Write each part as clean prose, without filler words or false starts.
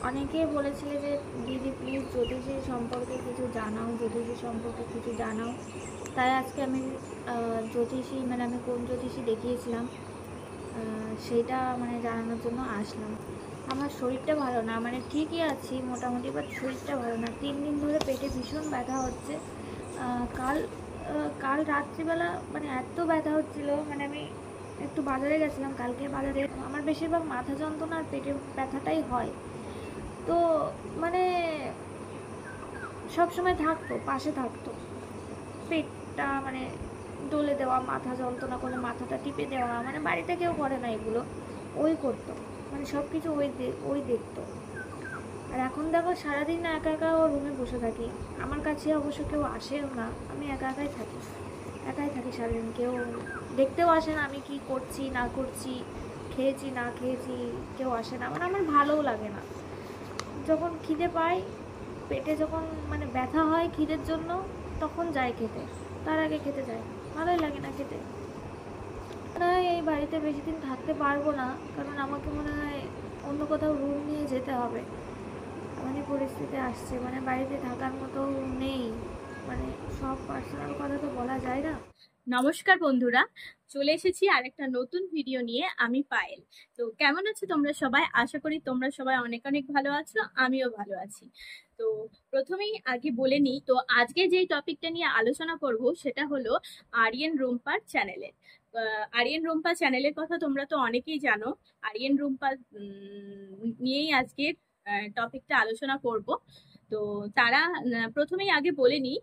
অনেকেই বলেছিলে যে দিদি প্লিজ জ্যোতিষী সম্পর্কে কিছু জানাও, জ্যোতিষী সম্পর্কে কিছু জানাও। তাই আজকে আমি জ্যোতিষী মানে আমি কোন জ্যোতিষী দেখিয়েছিলাম সেইটা মানে জানানোর জন্য আসলাম। আমার শরীরটা ভালো না, মানে ঠিকই আছি মোটামুটি, বাট শরীরটা ভালো না। 3 দিন ধরে পেটে ভীষণ ব্যথা হচ্ছে। কাল কাল রাত্রিবেলা মানে এত ব্যথা হচ্ছিল, মানে আমি একটু বাজারে গেছিলাম কালকে। বাজারে আমার বেশিরভাগ মাথা যন্ত্রণা আর পেটে ব্যথাটাই হয়। তো মানে সবসময় থাকতো, পাশে থাকতো, পেটটা মানে ডলে দেওয়া, মাথা যন্ত্রণা করলে মাথাটা টিপে দেওয়া, মানে বাড়িতে কেউ করে না এগুলো, ওই করতো, মানে সব কিছু ওই দেখতো। আর এখন দেখো সারাদিন না একা একা ও রুমে বসে থাকি, আমার কাছে অবশ্য কেউ আসেও না, আমি একা একাই থাকি সারাদিন। কেউ দেখতেও আসে না আমি কি করছি না করছি, খেয়েছি না খেয়েছি, কেউ আসে না, মানে আমার ভালোও লাগে না। যখন খিদে পাই, পেটে যখন মানে ব্যথা হয় খিদের জন্য, তখন যাই খেতে, তার আগে খেতে যাই না, ভালোই লাগে না খেতে। মনে হয় এই বাড়িতে বেশি দিন থাকতে পারবো না, কারণ আমাকে মনে হয় অন্য কোথাও রুম নিয়ে যেতে হবে। এমনই পরিস্থিতি আসছে, মানে বাড়িতে থাকার মতো নেই, মানে সব পার্সোনাল কথা তো বলা যায় না। নমস্কার বন্ধুরা, চলে এসেছি আরেকটা নতুন ভিডিও নিয়ে। আমি পায়েল। তো কেমন আছো তোমরা সবাই? আশা করি তোমরা সবাই অনেক অনেক ভালো আছো, আমিও ভালো আছি। তো প্রথমেই আগে বলে নিই, তো আজকে যেই টপিকটা নিয়ে আলোচনা করব সেটা হলো আরিয়ান রুম্পার চ্যানেলের। আরিয়ান রুম্পা চ্যানেলের কথা তোমরা তো অনেকেই জানো। আরিয়ান রুম্পা নিয়েই আজকে টপিকটা আলোচনা করব। তো তারা প্রথমেই আগে বলে নিই,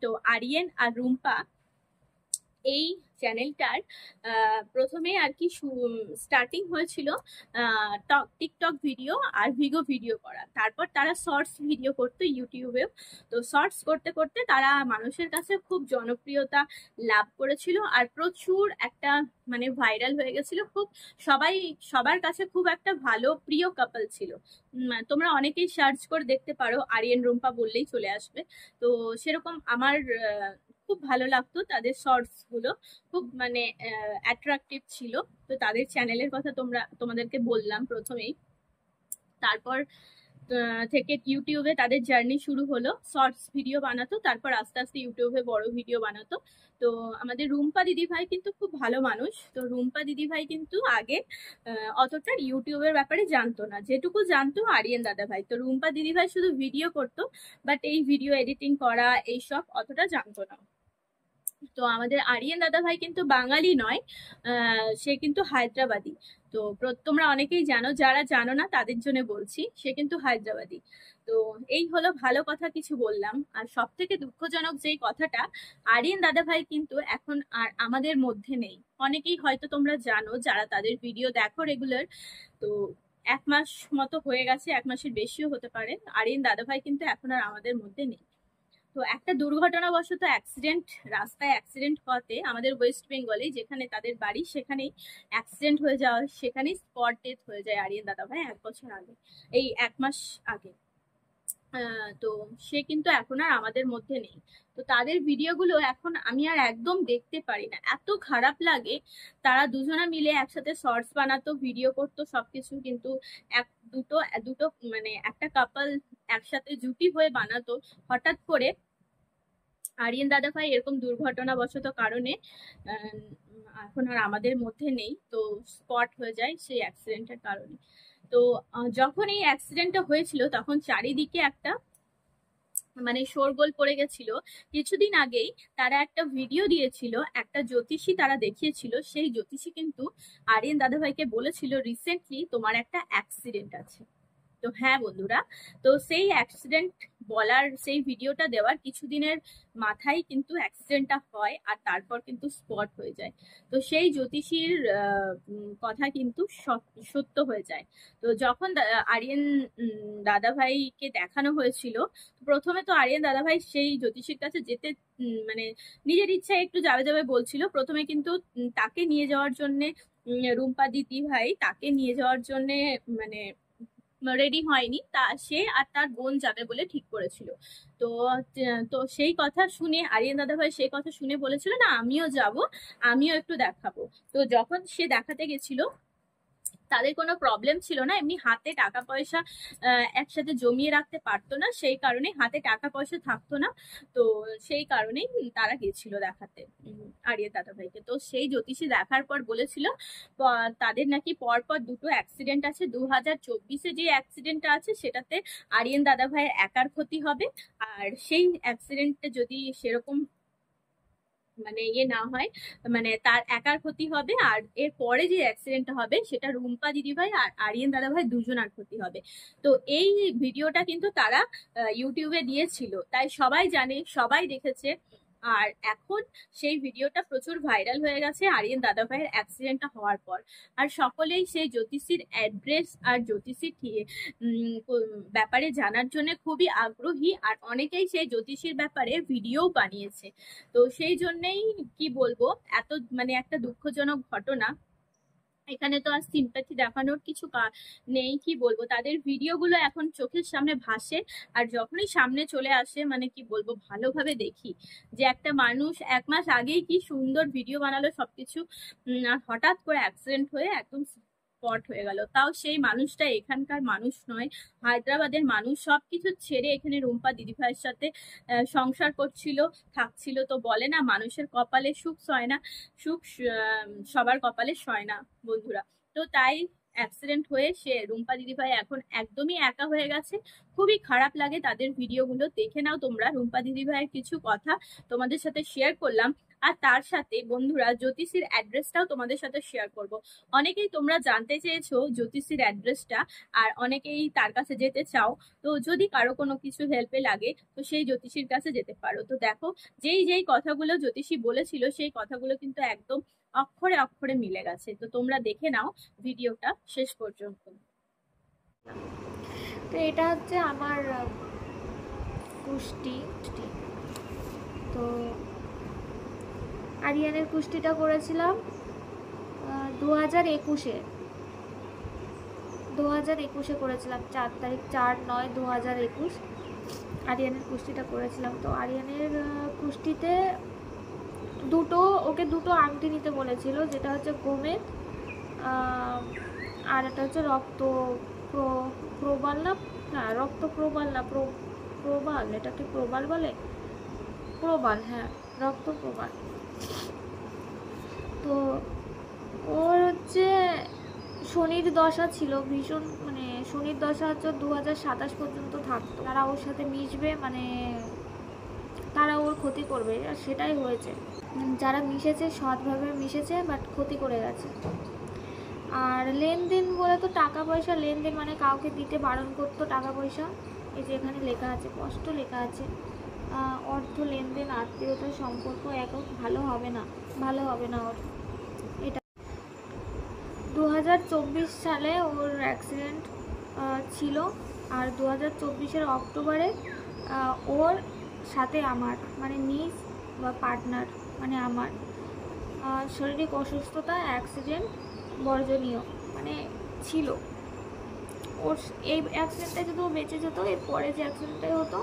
তো আরিয়ান আর রুম্পা এই চ্যানেলটার প্রথমে আর কি স্টার্টিং হয়েছিল টিকটক ভিডিও আর ভিগো ভিডিও করা। তারপর তারা শর্টস ভিডিও করতো ইউটিউবেও। তো শর্টস করতে করতে তারা মানুষের কাছে খুব জনপ্রিয়তা লাভ করেছিল আর প্রচুর একটা মানে ভাইরাল হয়ে গেছিল। খুব সবার কাছে খুব একটা ভালো প্রিয় কাপল ছিল। তোমরা অনেকেই সার্চ করে দেখতে পারো, আরিয়ান রুম্পা বললেই চলে আসবে। তো সেরকম আমার খুব ভালো লাগতো তাদের শর্টস গুলো, খুব মানে অ্যাট্রাকটিভ ছিল। তো তাদের চ্যানেলের কথা তোমাদেরকে বললাম প্রথমেই। তারপর থেকে ইউটিউবে তাদের জার্নি শুরু হলো, শর্টস ভিডিও বানাতো, তারপর আস্তে আস্তে ইউটিউবে বড় ভিডিও বানাতো। তো আমাদের রুম্পা দিদিভাই কিন্তু খুব ভালো মানুষ। তো রুম্পা দিদিভাই কিন্তু আগে অতটা ইউটিউবের ব্যাপারে জানতো না, যেটুকু জানতো আরিয়ান দাদাভাই। তো রুম্পা দিদিভাই শুধু ভিডিও করতো, বাট এই ভিডিও এডিটিং করা এইসব অতটা জানতো না। তো আমাদের আরিয়ান দাদা ভাই কিন্তু বাঙালি নয়, সে কিন্তু হায়দ্রাবাদী। তো তোমরা অনেকেই জানো, যারা জানো না তাদের জন্য বলছি, সে কিন্তু হায়দ্রাবাদী। তো এই হলো ভালো কথা কিছু বললাম। আর সব থেকে দুঃখজনক যেই কথাটা, আরিয়ান দাদা ভাই কিন্তু এখন আর আমাদের মধ্যে নেই। অনেকেই হয়তো তোমরা জানো যারা তাদের ভিডিও দেখো রেগুলার। তো 1 মাস মতো হয়ে গেছে, 1 মাসের বেশিও হতে পারে, আরিয়ান দাদা ভাই কিন্তু এখন আর আমাদের মধ্যে নেই। তো একটা দুর্ঘটনাবশত অ্যাক্সিডেন্ট, রাস্তায় অ্যাক্সিডেন্ট হওয়াতে আমাদের ওয়েস্ট বেঙ্গলে যেখানে তাদের বাড়ি সেখানেই অ্যাক্সিডেন্ট হয়ে যাওয়া, সেখানেই স্পট ডেথ হয়ে যায় আরিয়ান দাদা ভাই 1 বছর আগে, এই 1 মাস আগে। তো সে কিন্তু এখন আর আমাদের মধ্যে নেই। তো তাদের ভিডিওগুলো এখন আমি আর একদম দেখতে পারি না, এত খারাপ লাগে। তারা দুজনা মিলে একসাথে শর্টস বানাতো, ভিডিও করতো সবকিছু, কিন্তু এক দুটো দুটো মানে একটা কাপল একসাথে জুটি হয়ে বানাতো। হঠাৎ করে আরিয়ান দাদা ভাই এরকম দুর্ঘটনাবশত কারণে এখন আর আমাদের মধ্যে নেই। তো স্পট হয়ে যায় সেই অ্যাক্সিডেন্টের কারণে। তো যখন এই অ্যাক্সিডেন্টটা হয়েছিল তখন চারিদিকে একটা মানে শোরগোল পড়ে গেছিল। কিছুদিন আগেই তারা একটা ভিডিও দিয়েছিল, একটা জ্যোতিষী তারা দেখিয়েছিল, সেই জ্যোতিষী কিন্তু আরিয়ান দাদাভাইকে বলেছিল রিসেন্টলি তোমার একটা অ্যাক্সিডেন্ট আছে। তো হ্যাঁ বন্ধুরা, তো সেই অ্যাক্সিডেন্ট বলার, সেই ভিডিওটা দেওয়ার কিছুদিনের মাথায় কিন্তু অ্যাক্সিডেন্টটা হয় আর তারপর কিন্তু স্পট হয়ে যায়। তো সেই জ্যোতিষীর কথা কিন্তু সত্য হয়ে যায়। তো যখন আরিয়ান দাদাভাইকে দেখানো হয়েছিল, প্রথমে তো আরিয়ান দাদাভাই সেই জ্যোতিষীর কাছে যেতে মানে নিজের ইচ্ছায় একটু যাবে যাবে বলছিল। প্রথমে কিন্তু তাকে নিয়ে যাওয়ার জন্যে রুম্পা দিদি ভাই তাকে নিয়ে যাওয়ার জন্যে মানে রেডি হয়নি, তা সে আর তার বোন যাবে বলে ঠিক করেছিল। তো তো সেই কথা শুনে আরিয়ান দাদা ভাই সেই কথা শুনে বলেছিল না আমিও যাব, আমিও একটু দেখাবো। তো যখন সে দেখাতে গেছিল তাদের কোনো প্রবলেম ছিল না, এমনি হাতে টাকা পয়সা একসাথে জমিয়ে রাখতে পারতো না, সেই কারণে হাতে টাকা পয়সা থাকতো না। তো সেই কারণেই তারা গেছিল দেখাতে আরিয়া দাদা ভাইকে। তো সেই জ্যোতিষী দেখার পর বলেছিল তাদের নাকি পরপর দুটো অ্যাক্সিডেন্ট আছে, 2024-এ যে অ্যাক্সিডেন্টটা আছে সেটাতে আরিয়ান দাদা ভাইয়ের একার ক্ষতি হবে, আর সেই অ্যাক্সিডেন্টে যদি সেরকম মানে ইয়ে না হয়, মানে তার একার ক্ষতি হবে, আর এর পরে যে অ্যাক্সিডেন্টটা হবে সেটা রুম্পা দিদিভাই আর আরিয়ান দাদা ভাই দুজনার ক্ষতি হবে। তো এই ভিডিওটা কিন্তু তারা ইউটিউবে দিয়েছিল, তাই সবাই জানে, সবাই দেখেছে। আর এখন সেই ভিডিওটা প্রচুর ভাইরাল হয়ে গেছে আরিয়ান দাদা ভাইয়ের অ্যাক্সিডেন্টটা হওয়ার পর। আর সকলেই সেই জ্যোতিষীর অ্যাড্রেস আর জ্যোতিষীর ব্যাপারে জানার জন্য খুবই আগ্রহী, আর অনেকেই সেই জ্যোতিষীর ব্যাপারে ভিডিও বানিয়েছে। তো সেই জন্যেই কি বলবো, এত মানে একটা দুঃখজনক ঘটনা, এখানে তো আর সিম্প্যাথি দেখানোর কিছু নেই। কি বলবো, তাদের ভিডিওগুলো এখন চোখের সামনে ভাসে, আর যখনই সামনে চলে আসে মানে কি বলবো, ভালোভাবে দেখি যে একটা মানুষ 1 মাস আগেই কি সুন্দর ভিডিও বানালো সবকিছু, আর হঠাৎ করে অ্যাক্সিডেন্ট হয়ে একদম স্পট হয়ে গেল। তাও সেই মানুষটা এখানকার মানুষ নয়, হায়দ্রাবাদের মানুষ। সবকিছু ছেড়ে এখানে রুম্পা দিদিভাইয়ের সাথে সংসার করছিল, থাকছিল। তো বলে না, মানুষের কপালে সুখ সয় না, সুখ সবার কপালে সয় না বন্ধুরা। তো তাই অ্যাক্সিডেন্ট হয়ে সে রুম্পা দিদিভাই এখন একদমই একা হয়ে গেছে। খুবই খারাপ লাগে তাদের ভিডিওগুলো, দেখে নাও তোমরা। রুম্পা দিদিভাইয়ের কিছু কথা তোমাদের সাথে শেয়ার করলাম, আর তার সাথে বন্ধুরা জ্যোতিষীর অ্যাড্রেসটাও তোমাদের সাথে শেয়ার করব। অনেকেই তোমরা জানতে চেয়েছো জ্যোতিষীর অ্যাড্রেসটা, আর অনেকেই তার কাছে যেতে চাও। তো যদি কারো কোনো কিছু হেল্পে লাগে তো সেই জ্যোতিষীর কাছে যেতে পারো। তো দেখো, যেই যেই কথাগুলো জ্যোতিষী বলেছিল সেই কথাগুলো কিন্তু একদম অক্ষরে অক্ষরে মিলে গেছে। তো তোমরা দেখে নাও ভিডিওটা শেষ পর্যন্ত। তো এটা হচ্ছে আমার কুষ্টি। তো আরিয়ানের কুষ্টিটা করেছিলাম 2021-এ। 2021-এ করেছিলাম, 4 তারিখ, 4/9/2021 আরিয়ানের কুষ্টিটা করেছিলাম। তো আরিয়ানের কুষ্টিতে ওকে দুটো আংটি নিতে বলেছিল, যেটা হচ্ছে গোমেদ, আর একটা হচ্ছে রক্ত প্রবাল না, হ্যাঁ রক্ত প্রবাল না, প্রবাল, এটাকে প্রবাল বলে, প্রবাল, হ্যাঁ রক্ত প্রবাল। তো ওর হচ্ছে শনির দশা ছিল ভীষণ, মানে শনির দশা হচ্ছে 2027 পর্যন্ত থাকতো। তারা ওর সাথে মিশবে, মানে তারা ওর ক্ষতি করবে, আর সেটাই হয়েছে। যারা মিশেছে সৎভাবে মিশেছে, বাট ক্ষতি করে গেছে। আর লেনদেন বলে তো টাকা পয়সা লেনদেন, মানে কাউকে দিতে বারণ করতো টাকা পয়সা। এই যে এখানে লেখা আছে, স্পষ্ট লেখা আছে, অর্থ লেনদেন, আত্মীয়তার সম্পর্ক একক ভালো হবে না, ভালো হবে না ওর। এটা 2024 সালে ওর অ্যাক্সিডেন্ট ছিল, আর 2024-এর অক্টোবরে ওর সাথে আমার, মানে নিজ বা পার্টনার, মানে আমার শারীরিক অসুস্থতা, অ্যাক্সিডেন্ট বর্জনীয় মানে ছিল। ওর এই অ্যাক্সিডেন্টটা যদি ও বেঁচে যেত, এর পরে যে অ্যাক্সিডেন্টটাই হতো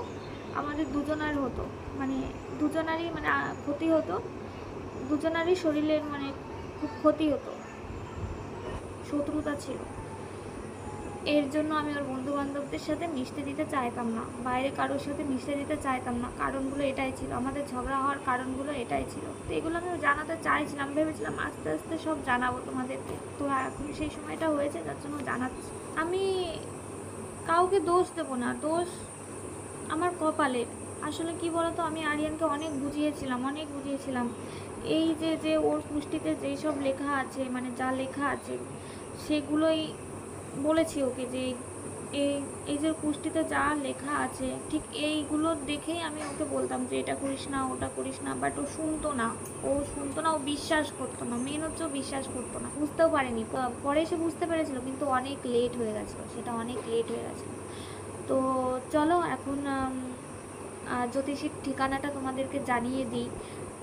আমাদের দুজনার হতো, মানে দুজনারই মানে ক্ষতি হতো, দুজনারই শরীরের মানে খুব ক্ষতি হতো, শত্রুতা ছিল। এর জন্য আমি ওর বন্ধু বান্ধবদের সাথে মিশতে দিতে চাইতাম না, বাইরে কারোর সাথে মিশতে দিতে চাইতাম না। কারণগুলো এটাই ছিল, আমাদের ঝগড়া হওয়ার কারণগুলো এটাই ছিল। তো এগুলো আমি জানাতে চাইছিলাম, ভেবেছিলাম আস্তে আস্তে সব জানাবো তোমাদেরকে। তো এখন সেই সময়টা হয়েছে, যার জন্য জানাচ্ছি। আমি কাউকে দোষ দেবো না, দোষ আমার কপালের। আসলে কি বলতো, আমি আরিয়ানকে অনেক বুঝিয়েছিলাম এই যে ওর কুষ্টিতে যেই সব লেখা আছে, মানে যা লেখা আছে সেগুলোই বলেছি ওকে, যে এই যে কুষ্টিতে যা লেখা আছে ঠিক এইগুলো দেখেই আমি ওকে বলতাম যে এটা করিস না, ওটা করিস না। বাট ও শুনতো না, ও বিশ্বাস করতো না। মেন হচ্ছে ও বিশ্বাস করতো না, বুঝতেও পারেনি। পরে সে বুঝতে পেরেছিল, কিন্তু অনেক লেট হয়ে গেছিলো, সেটা অনেক লেট হয়ে গেছিলো। তো চলো এখন জ্যোতিষীর ঠিকানাটা তোমাদেরকে জানিয়ে দিই।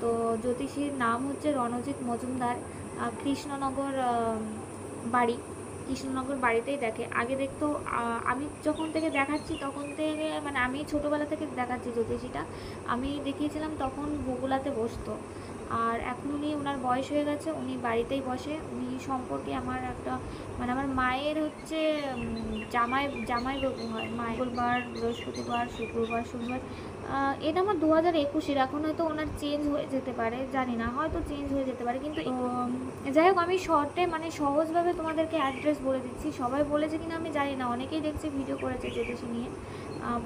তো জ্যোতিষীর নাম হচ্ছে রণজিৎ মজুমদার, কৃষ্ণনগর বাড়ি। কৃষ্ণনগর বাড়িতেই দেখে, আগে দেখতো, আমি যখন থেকে দেখাচ্ছি তখন থেকে, মানে আমি ছোটোবেলা থেকে দেখাচ্ছি জ্যোতিষীটা, আমি দেখিয়েছিলাম তখন বগুলাতে বসতো। আর এখন উনি ওনার বয়স হয়ে গেছে, উনি বাড়িতেই বসে। উনি সম্পর্কে আমার একটা মানে আমার মায়ের হচ্ছে জামাইবাবু হয়। মঙ্গলবার, বৃহস্পতিবার, শুক্রবার, শনিবার। এটা আমার 2021-এর। এখন হয়তো ওনার চেঞ্জ হয়ে যেতে পারে, জানি না, হয়তো চেঞ্জ হয়ে যেতে পারে। কিন্তু যাই হোক, আমি শর্টে মানে সহজভাবে তোমাদেরকে অ্যাড্রেস বলে দিচ্ছি। সবাই বলেছে কিনা আমি জানি না, অনেকেই দেখছি ভিডিও করেছে জ্যোতিষী নিয়ে,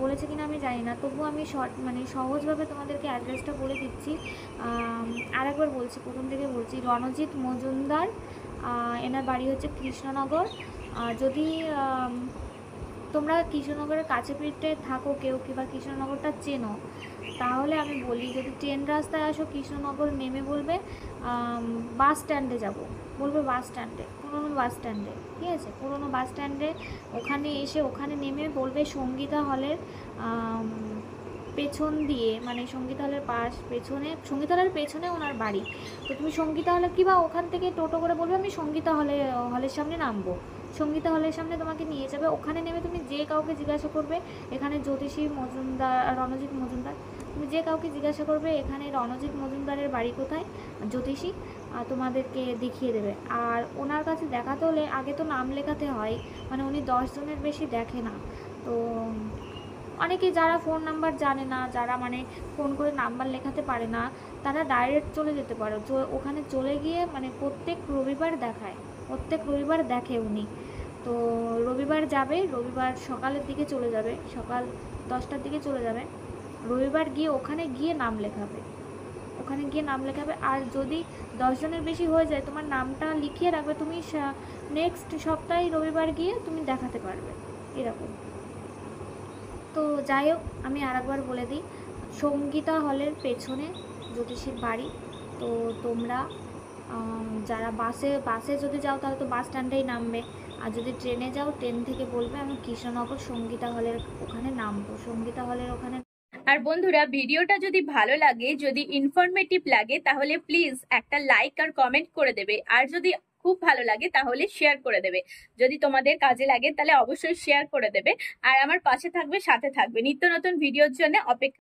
বলেছে কিনা আমি জানি না, তবু আমি শর্ট মানে সহজভাবে তোমাদেরকে অ্যাড্রেসটা বলে দিচ্ছি। আর একবার বলছি, প্রথম থেকে বলছি, রণজিৎ মজুমদার, এনার বাড়ি হচ্ছে কৃষ্ণনগর। যদি তোমরা কৃষ্ণনগরের কাছে পিঠে থাকো কেউ, কিংবা কৃষ্ণনগরটা চেনো, তাহলে আমি বলি, যদি ট্রেন রাস্তায় আসো কৃষ্ণনগর নেমে বলবে বাস স্ট্যান্ডে যাব, বলবে বাস স্ট্যান্ডে, পুরোনো বাস স্ট্যান্ডে, ঠিক আছে, পুরোনো বাস স্ট্যান্ডে। ওখানে এসে ওখানে নেমে বলবে সঙ্গীতা হলের পেছন দিয়ে, মানে সঙ্গীতা হলের পেছনে, সঙ্গীতা হলের পেছনে ওনার বাড়ি। তো তুমি সঙ্গীতা হলে কিংবা ওখান থেকে টোটো করে বলবে আমি সঙ্গীতা হলের সামনে নামবো। সঙ্গীতা হলের সামনে তোমাকে নিয়ে যাবে। ওখানে নেমে তুমি যে কাউকে জিজ্ঞাসা করবে এখানে জ্যোতিষী মজুমদার, রণজিৎ মজুমদার, তুমি যে কাউকে জিজ্ঞাসা করবে এখানে রণজিৎ মজুমদারের বাড়ি কোথায়, জ্যোতিষী তোমাদেরকে দেখিয়ে দেবে। আর ওনার কাছে দেখাতে হলে আগে তো নাম লেখাতে হয়, মানে উনি 10 জনের বেশি দেখে না। তো অনেকে যারা ফোন নাম্বার জানে না, যারা মানে ফোন করে নাম্বার লেখাতে পারে না, তারা ডাইরেক্ট চলে যেতে পারো। ওখানে চলে গিয়ে মানে প্রত্যেক রবিবার দেখায়, প্রত্যেক রবিবার দেখে উনি। তো রবিবার যাবে, রবিবার সকালের দিকে চলে যাবে, সকাল 10টার দিকে চলে যাবে। রবিবার গিয়ে ওখানে গিয়ে নাম লেখাবে, ওখানে গিয়ে নাম লেখাবে। আর যদি 10 জনের বেশি হয়ে যায়, তোমার নামটা লিখিয়ে রাখবে, তুমি নেক্সট সপ্তাহে রবিবার গিয়ে তুমি দেখাতে পারবে, এরকম। তো যাই হোক, আমি আরেকবার বলে দিই, সঙ্গীতা হলের পেছনে জ্যোতিষীর বাড়ি। তো তোমরা যারা বাসে যদি যাও তাহলে তো বাস স্ট্যান্ডেই নামবে, আর যদি ট্রেনে যাও ট্রেন থেকে বলবে আমি কৃষ্ণনগর সঙ্গীতা হলের ওখানে নামবো, সঙ্গীতা হলের ওখানে। আর বন্ধুরা, ভিডিওটা যদি ভালো লাগে, যদি ইনফরমেটিভ লাগে, তাহলে প্লিজ একটা লাইক আর কমেন্ট করে দেবে। আর যদি খুব ভালো লাগে তাহলে শেয়ার করে দেবে। যদি তোমাদের কাজে লাগে তাহলে অবশ্যই শেয়ার করে দেবে। আর আমার পাশে থাকবে, সাথে থাকবে। নিত্য নতুন ভিডিওর জন্য অপেক্ষা।